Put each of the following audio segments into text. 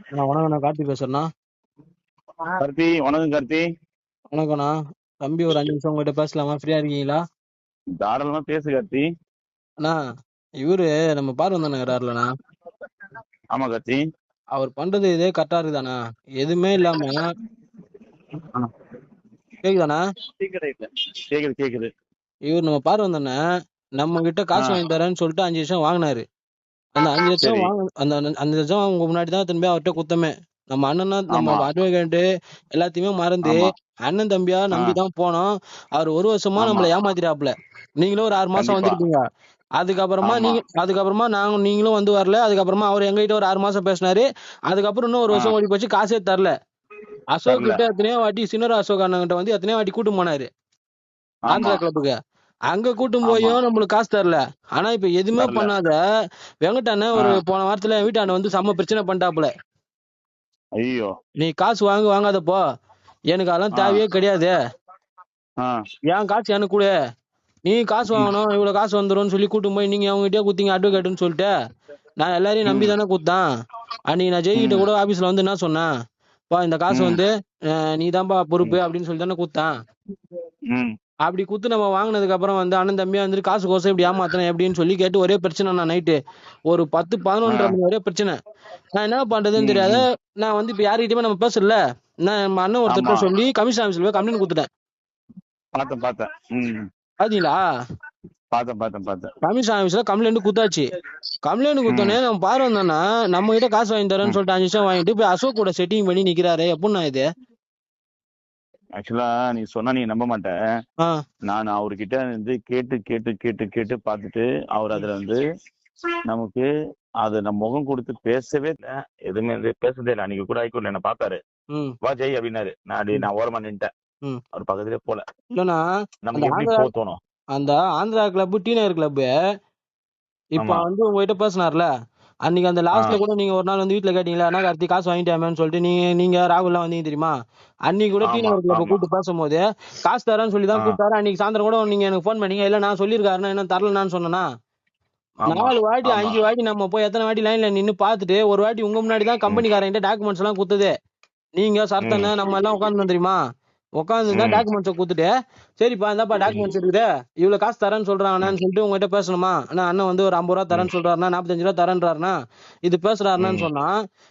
வணக்கண்ணா, கார்த்தி பேசுறேண்ணா. கார்த்தி, வணக்கம் கார்த்தி. வணக்கண்ணா. தம்பி ஒரு 5 நிமிஷம் உங்ககிட்ட பேசலாமா? ஃப்ரீயா இருக்கீங்களா? தாராளமா பேசு கார்த்தி. அண்ணா, இவரு நம்ம பார்வன் இருக்கிறாருலண்ணா, ஆமா கார்த்தி. அவர் பண்றது இதே கரெக்டா இருக்குதாண்ணா? எதுவுமே இல்லாம. ஆ, கேக்குதாண்ணா? கேக்குது கேக்குது. இவர் நம்ம பார்வன் தானே நம்ம கிட்ட காசு ஆ, வாங்கி தரேன்னு சொல்லிட்டு 5 லட்சம் வாங்கினாரு. அந்த 5 லட்சம் சரி. அந்த 5 லட்சம் அவங்க முன்னாடி தான் திரும்பி அவர்கிட்ட குத்தமே. நம்ம அண்ணனா, நம்ம ஆமா அட்வொகேட் எல்லாத்தையுமே மறந்து ஆமா. அண்ணன் தம்பியா ஆ, நம்பி தான் போனோம். அவர் 1 வருஷமா ஆமா. நம்மள ஏமாத்திராப்ல. நீங்களும் ஒரு 6 மாசம் கண்டிப்பா. வந்திருப்பீங்க. ஆமா. அதுக்கப்புறமா நீங்களும் வந்து வரல. அதுக்கப்புறமா அவர் எங்ககிட்ட ஒரு 6 மாசம் பேசினாரு. அதுக்கப்புறம் இன்னும் 1 ஆ, வருஷம் ஓடி போச்சு, காசே தரல. அசோக் தரல. கிட்ட எத்தனையோ வாட்டி, சின்ன அசோக் அண்ணன் கிட்ட வந்து எத்தனையோ வாட்டி கூட்டு போனாரு ஆமா ஆந்திரா கிளப்புக்கு. அங்க கூட்டும் ஆமா. போயும் நம்மளுக்கு காசு தரல. ஆனா இப்ப எதுவுமே தரல. பண்ணாத வெங்கட் அண்ணன் ஆ, ஒரு போன வாரத்துல என் வீட்டாண்ட வந்து செம்ம பிரச்சனை பண்ணிட்டாப்புல. ஐயோ. நீ காசு வாங்காத போ, எனக்கு அதெல்லாம் ஆ, தேவையே கிடையாது, ஆ, என் காசு எனக்கு கொடு, நீ காசு ம், வாங்கணும், இவ்வளவு காசு வந்துரும்னு சொல்லி கூட்டும் போய் நீங்க அவங்ககிட்டயே குத்தீங்க அட்வொகேட்னு சொல்லிட்டு. நான் எல்லாரையும் நம்பி ம், தானே குத்தான். அன்னைக்கு நான் ஜெயிக்கிட்ட ம், கூட ஆபீஸ்ல வந்து என்ன சொன்னேன், பா இந்த காசு ம், வந்து நீ தான்ப்பா பொறுப்பு ம், அப்படின்னு சொல்லி தானே குத்தான். ம். அப்படி குத்து நம்ம வாங்கினதுக்கு அப்புறம் வந்து அண்ணன் தம்பியா வந்துட்டு காசு கோசம் இப்படி ஏமாத்தினேன் எப்படின்னு சொல்லி கேட்டு ஒரே பிரச்சனை. நான் நைட்டு ஒரு 10-11:30 ஆ, மணி ஒரே பிரச்சனை. நான் என்ன பண்றதுன்னு ம், தெரியாத. ம். நான் வந்து இப்ப யாருக்கிட்டயுமே நம்ம பேசல. நான் நம்ம அண்ணன் ஆமா. ஒருத்தர்கிட்ட சொல்லி கமிஷன் ஆஃபீஸ்ல போய் கம்ப்ளைண்ட் கொடுத்துட்டேன். பார்த்தேன் பார்த்தேன். ம். பாத்தீங்களா? பார்த்தேன் பார்த்தேன் பார்த்தேன். கமிஷன் ஆஃபீஸ்ல கம்ப்ளைண்ட் குத்தாச்சு. கம்ப்ளைண்ட் ம், குத்தோன்னே நம்ம பாரு வந்தோன்னா நம்ம கிட்ட காசு வாங்கி தரேன்னு ம். சொல்லிட்டு 5 நிமிஷம் வாங்கிட்டு போய் அசோக் கூட செட்டிங் பண்ணி நிக்கிறாரு. எப்படின்னா இது? ஆக்சுவலா நீ சொன்னா நீ நம்ப மாட்ட. ஆ. நான் அவர்கிட்ட வந்து கேட்டு கேட்டு கேட்டு கேட்டு பார்த்துட்டு அவர் அதுல வந்து நமக்கு அது நம்ம முகம் கொடுத்து பேசவே இல்ல. எதுவுமே வந்து பேசதே இல்லை. அன்னைக்கு கூட ஹைகோர்ட்ல என்ன பார்த்தாரு. ம். வா ஜெய் அப்படின்னாரு. ம். நான் ஓரமா நின்ட்டேன். ம். அவர் பக்கத்துலயே போல. இல்லண்ணா, அந்த நமக்கு எப்படி ஆந்திரா தோணும். அந்த ஆந்திரா கிளப், டி நகர் கிளப் இப்ப ஆமா. வந்து உங்ககிட்ட பேசினார்ல, அன்னைக்கு அந்த ஆ, லாஸ்ட்ல கூட நீங்க ஒரு நாள் வந்து வீட்டுல கேட்டீங்களா, என்ன கார்த்தி காசு வாங்கிட்டாமேன்னு சொல்லிட்டு நீங்க நீங்க ராகுல்லாம் வந்தீங்க தெரியுமா? அன்னைக்கு கூட டி ஆமா நகர் கிளப்ப ஆமா. கூப்பிட்டு பேசும்போது காசு தரேன்னு சொல்லி ஆ, தான் கூப்பிட்டாரு. அன்னைக்கு சாயந்தரம் கூட நீங்க எனக்கு ஃபோன் பண்ணீங்க, இல்ல நான் சொல்லியிருக்காருன்னா என்ன தரலனான்னு சொன்னேனா? ஆமா 4 வாட்டி ஆமா. 5 வாட்டி நம்ம போய் எத்தனை வாட்டி லைன்ல நின்னு பார்த்துட்டு ஒரு வாட்டி உங்க முன்னாடி தான் ம், கம்பெனிக்காரங்கிட்ட டாக்குமெண்ட்ஸ் எல்லாம் குடுத்தது. நீங்க ம், சரத்தண்ண நம்ம எல்லாம் உட்கார்ந்தோம் தெரியுமா? உட்கார்ந்து தான் ம், டாக்குமெண்ட்ஸை குடுத்துட்டு, சரிப்பா இந்தாப்பா ம், டாக்குமெண்ட்ஸ் இருக்குது, இவ்வளவு காசு தரேன்னு ம், சொல்றாங்கன்னு சொல்லிட்டு உங்ககிட்ட பேசணுமா? அண்ணா அண்ணன் வந்து ஒரு 50 ரூபா ம், தரேன்னு சொல்றாருன்னா, 45 ரூபா தரேன்றாருன்னா, இது பேசுறாருன்னு ம், சொன்னா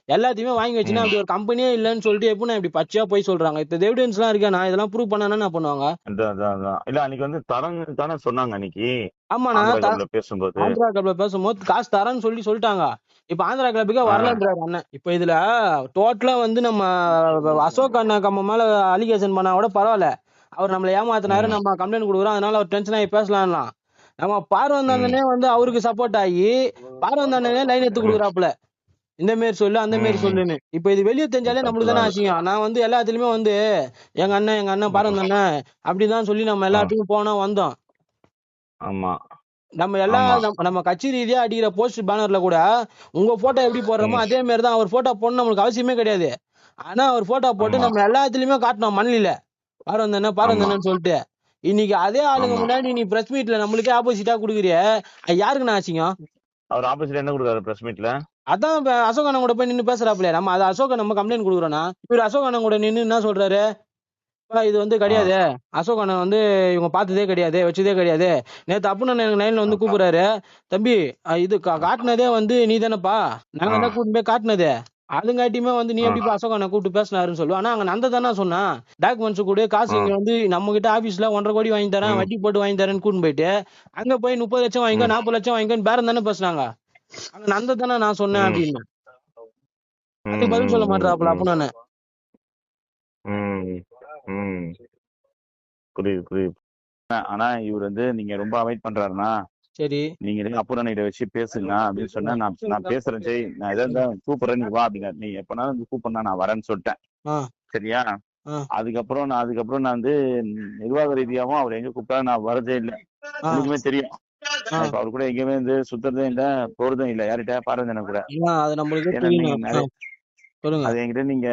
எல்லாத்தையுமே வாங்கி வச்சுன்னா ம். அப்படி ஒரு கம்பெனியே இல்லைன்னு சொல்லிட்டு எப்படின்னா இப்படி பச்சையா போய் சொல்றாங்க? இப்ப இது எவிடன்ஸ் எல்லாம் இருக்கா? நான் இதெல்லாம் ப்ரூவ் பண்ணா என்ன பண்ணுவாங்க? அதான் அதான் அதான். இல்ல அன்னைக்கு வந்து தரங்க தானே சொன்னாங்க அன்னைக்கு. ஆமாண்ணா, ஆந்திரா கப்ல பேசும்போது. ஆந்திரா கிளப்ல பேசும்போது காசு தரேன்னு சொல்லிட்டாங்க. இப்ப ஆந்திரா கிளப்புக்கே ஆ, வரலன்றாரு அண்ணன். இப்ப இதுல டோட்டலா வந்து நம்ம அசோக் அண்ணன் நம்ம மேல அலிகேஷன் பண்ணா கூட பரவாயில்ல. அவர் நம்மள ஏமாத்தினாரு, ம், நம்ம கம்ப்ளைண்ட் கொடுக்குறோம், அதனால அவர் டென்ஷன் ஆகி பேசலாம்லாம். நம்ம ம். பார்வந்தானே வந்து அவருக்கு சப்போர்ட் ஆகி பார்வந்தானே லைன் எடுத்து ம், கொடுக்குறாப்புல. இந்த மாரி சொல்லு, அந்த மாரி ம், சொல்லுன்னு. இப்ப இது வெளிய ம். தெரிஞ்சாலே நம்மளுக்கு தப்புதான் தானே அது. அசிங்கம். நான் வந்து எல்லாத்துலயுமே வந்து எங்க அண்ணன் ம், பார்வந்தானே அப்படிதான் சொல்லி நம்ம ஆ, எல்லாத்துக்கும் போனோம் வந்தோம். ஆமா நம்ம எல்லா ஆமா. நம்ம கட்சி ரீதியா அடிக்கிற போஸ்ட் பேனர்ல கூட உங்க போட்டோ எப்படி போடுறோமோ ம், அதே மாதிரி தான் அவர் போட்டோ போடணும் நம்மளுக்கு அவசியமே கிடையாது. ஆனா அவர் போட்டோ போட்டு ஆமா நம்ம எல்லாத்துலயுமே காட்டணும் மண்ணில, பாரு ஆமா வந்தேன்னு சொல்லிட்டு. இன்னைக்கு அதே ஆளுங்க ஆமா. முன்னாடி நீ பிரஸ் மீட்ல நம்மளுக்கே ஆப்போசிட்டா குடுக்குறிய, யாருக்கு நான் ஆச்சுங்க? அவர் ஆப்போசிட்ல என்ன கொடுத்தாரு பிரஸ் மீட்ல? அதான் இப்ப அசோக் அண்ணன் கூட போய் நின்னு பேசுறாப்ல. நம்ம அது அசோக் நம்ம கம்ப்ளைண்ட் கொடுக்குறோம்னா இவர் அசோக் அண்ணன் கூட நின்னு என்ன சொல்றாரு, இது வந்து ஆ, கிடையாது, அசோக் அண்ணன் வந்து இவங்க பார்த்ததே கிடையாது, வச்சதே கிடையாது. நேத்து அப்புன்னு எனக்கு லைன்ல வந்து ஆ, கூப்பிடுறாரு, தம்பி இது காட்டுனதே வந்து நீ தானப்பா, நாங்க ஆ, தான் கூட்டிட்டு போய் காட்டுனது. அதுங்காட்டியுமே வந்து நீ ஆ, எப்படிப்பா அசோக் அண்ணன் கூப்பிட்டு பேசினாருன்னு சொல்லுவா. ஆனா அங்க நந்த தானே சொன்னா டாக்குமெண்ட்ஸ் கூட காசு ஆ, இங்க வந்து நம்ம கிட்ட ஆபீஸ்ல 1.5 கோடி வாங்கி தரேன், ம், வட்டி போட்டு வாங்கி தரேன்னு கூட்டிட்டு போயிட்டு அங்க போய் 30 லட்சம் வாங்கிக்கோ, ம், 40 லட்சம் வாங்கிக்கோன்னு பேரம் தானே பேசுனாங்க. அங்க நந்த தானே நான் சொன்னேன் ம், அப்படின்னு. அதுக்கு ம், பதில் சொல்ல ம், மாட்டாப்புல ம், அப்ப நானு. ம், ம். புரியுது புரியுது. ஆனா இவர் வந்து நீங்க ரொம்ப அவாய்ட் பண்றாருன்னா, சரி. நீங்க இருங்க அப்புறநிட வச்சு பேசுங்க அப்படின்னு சொன்னா, நான் நான் பேசுறேன் ஜெய், நான் எதா இருந்தா கூப்பிடுறேன், நீ வா அப்படின்னாரு. நீ எப்பனாலும் வந்து கூப்பிடணும், நான் வரேன்னு சொல்லிட்டேன். ஆ. சரியா? ஆ. அதுக்கப்புறம் நான் வந்து நிர்வாக ரீதியாவும் அவர் எங்க கூப்பிட்டாலும் நான் வரதே இல்லை. ஆ. உனக்குமே தெரியும். ஆ. நான் இப்ப அவர் கூட எங்கேயுமே வந்து சுத்துறதும் இல்லை, போறதும் இல்லை. யார்கிட்ட பாருங்க கூட. அது நம்மளுக்கே ஏன்னா நீங்க தெரியும். நிறைய சொல்லுங்க. அது என்கிட்ட நீங்க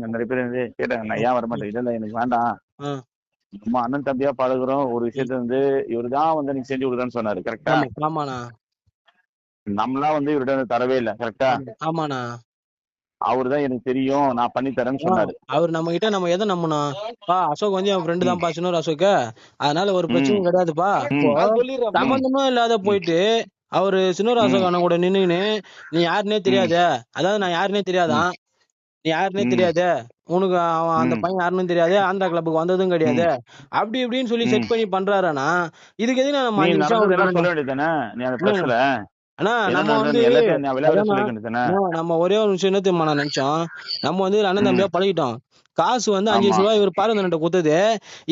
நிறைய பேர் வந்து கேட்டாங்க, நான் ஏன் வரமாட்டேன். இல்ல இல்ல எனக்கு வேண்டாம், ஆ. நம்ம அண்ணன் தம்பியா பழகுறோம், ஒரு விஷயத்த வந்து இவரு தான் வந்து நீங்க செஞ்சு கொடுக்குறேன்னு சொன்னாரு. கரெக்டா? ஆமா, ஆமாண்ணா. நம்மளா வந்து இவர்கிட்ட வந்து தரவே இல்லை. கரெக்டா? ஆமா, ஆமாண்ணா. அவருதான் எனக்கு தெரியும், நான் பண்ணி தரேன்னு சொன்னாரு. அவர் நம்ம கிட்ட நம்ம எதை நம்பணும்? அசோக் வந்து என் ஃப்ரெண்டு ம், தான்ப்பா, சின்னூர் அசோக். அதனால ஒரு ம், பிரச்சனையும் கிடையாதுப்பா. இப்போ ம், சம்பந்தமே இல்லாத ம், போயிட்டு அவரு சின்னூர் ம், அசோக் அண்ணன் கூட நின்னுன்னு நீ யாருன்னே ம், தெரியாதே, அதாவது நான் யாருன்னே ம், தெரியாதான், நீ யாருன்னே ம், தெரியாதே, உனக்கு அவன் அந்த ம், பையன் யாருன்னு தெரியாது, ஆந்திரா கிளப்புக்கு வந்ததும் கிடையாது, ம், அப்படி இப்படின்னு சொல்லி ம். செட் பண்ணி பண்றாருன்னா இதுக்கு எதுக்கு நம்ம நீ 5 நிமிஷம் அவருக்கு நடந்ததெல்லாம் சொல்ல வேணும்? வேண்டியதுதானே நீ அந்த என்ன பிரஸ்ல? ஆனா என்ன நம்ம நடந்தது வந்து நீ எல்லாத்தையும் நான் விளையாட அதானா சொல்லிக்க வேண்டியதுதானே? நம்ம ஒரே ஒரு விஷயம் என்ன தெரியுமா நான் நினைச்சோம், நம்ம வந்து அண்ணன் ம், தம்பியா பழகிட்டோம். காசு வந்து 5 ஆமா, லட்சம் ரூபாய் இவர் பார்வதன்ட்ட கொடுத்தது.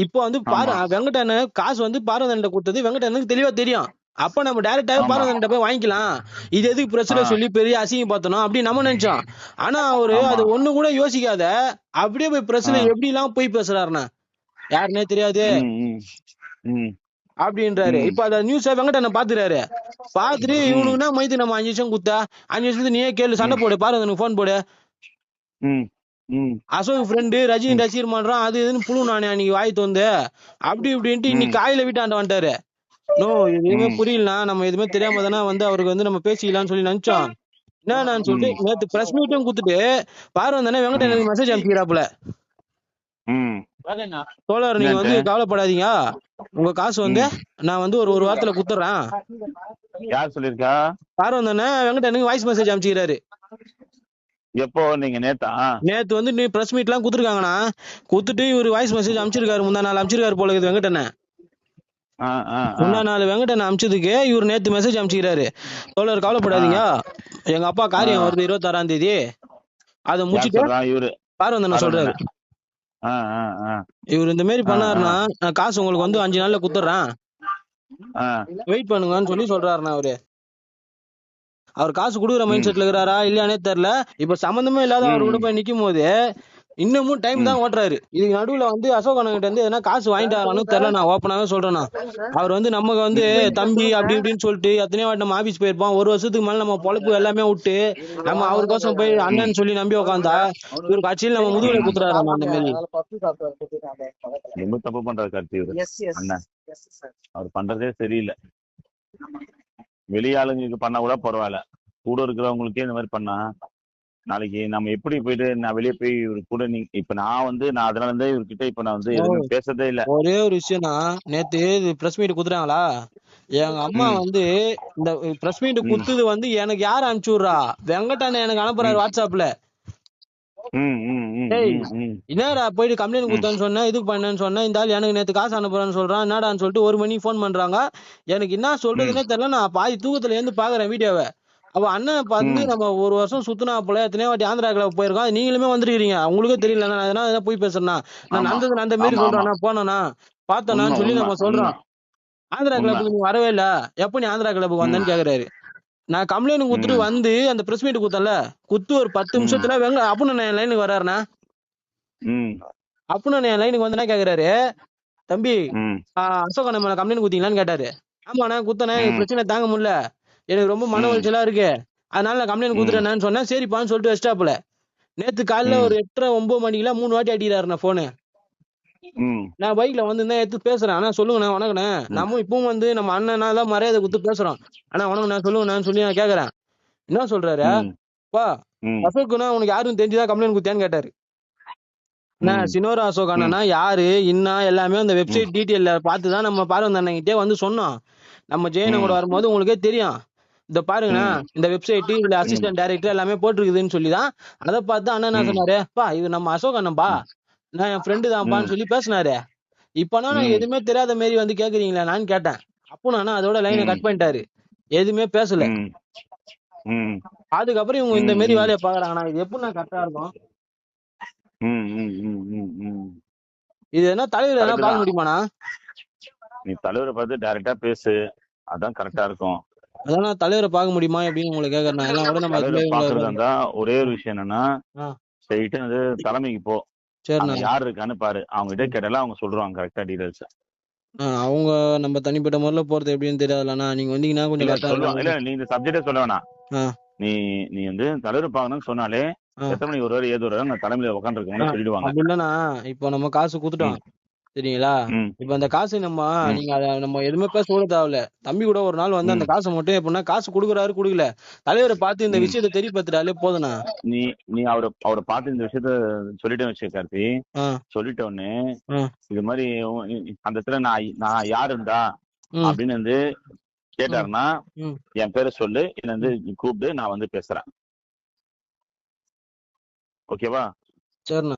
இப்போ வந்து ஆமா, வெங்கடண்ணன் காசு வந்து பார்வதன்ட்ட கொடுத்தது வெங்கடண்ணனுக்கு தெளிவா தெரியும். அப்ப நம்ம டைரக்டாவே ஆமா, பார்வதன்ட்ட போய் வாங்கிக்கலாம். இது எதுக்கு ஆ, பிரஸ்ல சொல்லி பெரிய அசிங்கப்படுத்தணும் அப்படின்னு நம்ம நினைச்சோம். ஆனா அவரு ஆமா, அது ஒண்ணு கூட யோசிக்காத அப்படியே போய் ஆ, பிரஸ்ல எப்படி எல்லாம் போய் பேசுறாருண்ணா. யாருன்னே தெரியாது ம், ம், ம், அப்படின்றாரு. ம், இப்ப அந்த நியூஸ வெங்கடண்ணன் பாத்துறாரு. பாத்துட்டு ம், இவனுக்குன்னா மைத்து நம்ம 5 லட்சம் குத்தா 5 லட்சத்துக்கு நீயே கேளு, சண்டை ம், போடு, பார்வதனுக்கு போன் போடு. ம், ம், அசோக் ஃப்ரெண்டு ரஜினி ம், ரசிகர் மன்றம் அது இதுன்னு புழு நானே அன்னைக்கு வாய் தொந்து அப்படி இப்படின்ட்டு இன்னைக்கு ம், காயில வீட்டாண்ட வந்துட்டாரு. நோ இது எதுவுமே ம், புரியலனா, நம்ம எதுவுமே தெரியாம தானே வந்து அவருக்கு வந்து நம்ம பேசிக்கலாம்னு சொல்லி நினைச்சோம். என்னன்னு சொல்லிட்டு ம், நேத்து பிரஸ் மீட்டும் குடுத்துட்டு பார்வன் தானே வெங்கட ம், எனக்கு மெசேஜ் அனுப்பிக்கிறாப்புல. ம். தோழர் நீங்க என்னன்ட்டு? வந்து கவலைப்படாதீங்க, உங்க காசு வந்து ம். நான் வந்து ஒரு ஒரு வாரத்துல குத்துறேன். யார் சொல்லிருக்கா? பார்வன் தானே வெங்கட எனக்கு வாய்ஸ் மெசேஜ் அனுப்பிக்கிறாரு. எப்போ நீங்க நேத்தா? நேத்து வந்து நீ பிரஸ் மீட் எல்லாம் குடுத்துருக்காங்கண்ணா, குடுத்துட்டு இவரு வாய்ஸ் மெசேஜ் அனுப்பிச்சிருக்காரு, முந்தா நாள் அனுப்பிச்சிருக்காரு போல இருக்குது வெங்கடண்ண. ஆ, ஆ, ஆ. முந்தா நாள் வெங்கடண்ண அனுப்பிச்சதுக்கு இவர் நேத்து மெசேஜ் அனுப்பிச்சிக்கிறாரு. தோழர் ஆ, கவலைப்படாதீங்க, எங்க அப்பா ஆ. காரியம் வருது 26ஆம் தேதி, அதை யார் முடிச்சிட்டு சொல்றா? இவரு. பார்வந்தண்ணன் சொல்றாரு. பரவாயில்ல. ஆ, ஆ, ஆ, இவர் இந்த மாதிரி ஆ, ஆ, பண்ணாருன்னா நான் காசு உங்களுக்கு வந்து 5 நாள்ல குத்துறேன், ஆ. வெயிட் பண்ணுங்கன்னு சொல்லி சொல்றாருண்ணா அவரு. அவர் காசு குடுக்குற மைண்ட் ம், செட்ல இருக்கிறாரா இல்லையானே தெரியல. இப்ப சம்பந்தமே இல்லாத அவர் கூட ம், போய் நிக்கும் போது இன்னமும் டைம் ம், தான் ஓட்டுறாரு. இதுக்கு நடுவுல வந்து அசோக் அண்ணன் கிட்ட இருந்து எதனா காசு வாங்கிட்டு வரானு தெரியல. நான் ஓப்பனாவே சொல்றேன்னா, அவர் வந்து நமக்கு வந்து தம்பி அப்படி இப்படின்னு சொல்லிட்டு எத்தனையோ வாட்டி நம்ம ஆபீஸ் போயிருப்போம். ஒரு வருஷத்துக்கு மேல நம்ம பொழப்பு எல்லாமே விட்டு நம்ம அவருக்கோசம் போய் ம். அண்ணன் சொல்லி நம்பி உக்காந்தா இவர் கட்சியில் நம்ம முதுகுல ம். குத்துறாரு அந்த மாதிரி. ரொம்ப தப்பு பண்றாரு கார்த்தி இவரு. அண்ணன். அவர் பண்றதே சரியில்லை. வெளியாளுங்களுக்கு பண்ணா கூட பரவாயில்ல. கூட இருக்கிறவங்களுக்கே இந்த மாதிரி பண்ணா நாளைக்கு நம்ம எப்படி போயிட்டு நான் வெளியே போய் இவரு கூட இப்ப நான் அதனால இருந்து இவர்கிட்ட இப்ப நான் வந்து எதுவுமே பேசுறதே இல்ல. ஒரே ஒரு விஷயம்னா, நேத்து பிரஸ் மீட் குடுத்துறாங்களா, எங்க அம்மா ம், வந்து இந்த பிரஸ் மீட் ம், குடுத்தது வந்து எனக்கு யார் அனுப்பிச்சு விடுறா, வெங்கட் எனக்கு அனுப்புறாரு ம், வாட்ஸ்அப்ல. ம், ம், ம், டேய் ம், ம், என்னடா போயிட்டு கம்ப்ளைண்ட் ம், கொடுத்தேன்னு சொன்னேன், இதுக்கு பண்ணேன்னு சொன்னேன், இந்த ஆள் எனக்கு நேத்து காசு அனுப்புறேன்னு சொல்றான், என்னடான்னு சொல்லிட்டு 1 மணிக்கு ஃபோன் பண்றாங்க. எனக்கு என்ன ம், சொல்றதுன்னே தெரியல. நான் பாதி தூக்கத்துல இருந்து பாக்குறேன் வீடியோவை. அவ அண்ணன் பார்த்து ம். நம்ம ஒரு வருஷம் சுத்தினா போல எத்தனையோ வாட்டி ஆந்திரா கிளப் போயிருக்கோம், நீங்களுமே வந்துருக்கீங்க, உங்களுக்கே தெரியல, நான் எதனா போய் பேசுறேன்னா, நான் ஆமா, நடந்தது அந்த மாரி ஆமா, ஆமா. சொல்றேன்னா போனேனா உண்மை, பார்த்தனான்னு சொல்லி உண்மை, நம்ம உண்மை, சொல்றோம். ஆந்திரா உண்மை. கிளப்புக்கு நீ வரவே இல்ல, எப்ப நீ ஆந்திரா கிளப்புக்கு ம், வந்தேன்னு கேக்குறாரு. நான் கம்ப்ளைண்ட் குடுத்துட்டு ம், வந்து அந்த பிரஸ் மீட் குத்தல, குத்து ஒரு 10 ம், நிமிஷத்துல அப்புன்னு என் லைனுக்கு வர்றாருண்ணா. ம், அப்புன்னு என் லைனுக்கு வந்து என்ன கேக்குறாரு, தம்பி ம், அசோக் அண்ணன் மேல கம்ப்ளைண்ட் குத்தீங்களான்னு கேட்டாரு. ஆமாண்ணா குத்தனே, எனக்கு ம், பிரச்சனை தாங்க முடியல, எனக்கு ரொம்ப மன ம், உளைச்சலா இருக்கு, அதனால நான் கம்ப்ளைண்ட் ம், குடுத்துட்டேன்னு சொன்னேன். சரிப்பான்னு சொல்லிட்டு வச்சிட்டாப்புல. நேத்து காலைல ம், ஒரு 8:30 9 மணிக்கெல்லாம் 3 வாட்டி அடிக்கிறாருண்ணா போனு. ம், நான் பைக்ல வந்து எடுத்து பேசுறேன், அண்ணா சொல்லுங்கண்ணா வணக்கண்ணே, ம், நம்ம இப்பவும் வந்து நம்ம அண்ணனா தான் மரியாதை கொடுத்து பேசுறோம், அண்ணா வணக்கண்ணா சொல்லுங்கண்ணான்னு சொல்லி நான் கேக்குறேன். என்ன சொல்றாரு, ம், பா ம், அசோக்குண்ணா உனக்கு யாரும் தெரிஞ்சுதான் கம்ப்ளைண்ட் குத்தியான்னு கேட்டாரு. நான் ம், சினோரா அசோக் ம், அண்ணனா யாரு இன்னா எல்லாமே அந்த ம், வெப்சைட் டீட்டெயில பார்த்துதான் நம்ம பார்வன் அண்ணன்கிட்டே வந்து சொன்னோம். நம்ம ஜெயனை கூட ம், வரும்போது உங்களுக்கே தெரியும், இந்த பாருங்கண்ணா ம், இந்த வெப்சைட் இதுல ம், அசிஸ்டன்ட் டைரக்டர் எல்லாமே போட்டிருக்குதுன்னு சொல்லிதான் அதை பார்த்து அண்ணன் என்ன ம், சொன்னாரு, பா இது நம்ம அசோக் அண்ணன்பா, நான் என் ஃப்ரெண்டு தான்ப்பான்னு ம், சொல்லி பேசினாரு. இப்பனா நான் ம், எதுவுமே தெரியாத மாரி வந்து கேக்குறீங்களா நான் கேட்டேன். அப்போ நான் அதோட லைனை ம், கட் பண்ணிட்டாரு, எதுவுமே பேசல. ம், ம், அதுக்கப்புறம் இவங்க இந்த ம், மாரி ம், வேலையை பாக்குறாங்கன்னா இது எப்படி நான் கரெக்டா இருக்கும்? ம், ம், ம், ம், ம். இது என்ன தலைவர் எதனா கரெக்ட் பார்க்க தான். முடியுமாண்ணா? நீ தலைவரை பார்த்து டைரக்டா பேசு, அதான் கரெக்டா இருக்கும். அதான் நான் தலைவரை பார்க்க முடியுமா அப்படின்னு உங்களை கேக்குறேன். எல்லாம் கூட நம்ம தலைவரை இதுல இவங்கள பாக்குறதா இருந்தா ஒரே ஒரு விஷயம் என்னன்னா, ஆ ஸ்ட்ரெயிட்டா வந்து தலைமைக்கு போ, அங்க சரிண்ணா. யாரு இருக்கான்னு பாரு, அவங்க கிட்ட கேட்டாலும் அவங்க சொல்றாங்க கரெக்டா டீடைல்ஸ். அவங்க நம்ம தனிப்பட்ட முறையில போறது எப்படின்னு தெரியாதுலண்ணா, நீங்க வந்தீங்கன்னா கொஞ்சம் இல்ல கரெக்டா சொல்லுவாங்க, இல்ல இருக்கும். நீ இந்த சப்ஜெக்டே சொல்ல வேணாம். ஆ நீ நீ வந்து தலைவர் பார்க்கணும்னு சொன்னாலே ஆ எத்தனை மணிக்கு வருவாரு ஏது வருவாரு நான் தலைமையில ஆ உட்காந்துருக்கேன்னு சொல்லிடுவாங்க. அப்படி இல்லைண்ணா, இப்போ நம்ம காசு ம், குடுத்துட்டோம், சரிங்களா? ம் இப்ப அந்த காசு ம் நீங்க அத நம்ம எதுவுமே பேச கூட தேவையில்ல. தம்பி கூட ஒரு நாள் வந்து அந்த ம் காச மட்டும் எப்படின்னா, காசு குடுக்குறாரு, குடுக்கல. தலைவர பார்த்து இந்த ம் விஷயத்த தெரியப்படுத்திட்டாலே போதும்ண்ணா. நீ நீ அவரை பார்த்து இந்த விஷயத்த சொல்லிட்டேன்னு வச்சுக்க கார்த்தி. ஆ, சொல்லிட்ட உடனே ஆ, இது மாதிரி அந்த இடத்துல நான் யாருண்டா ம், அப்படின்னு வந்து ம், கேட்டாருன்னா, ம், என் பேரை சொல்லு, என்ன வந்து ம். நீ கூப்பிடு, நான் வந்து பேசுறேன். ஓகேவா? சரிண்ணா.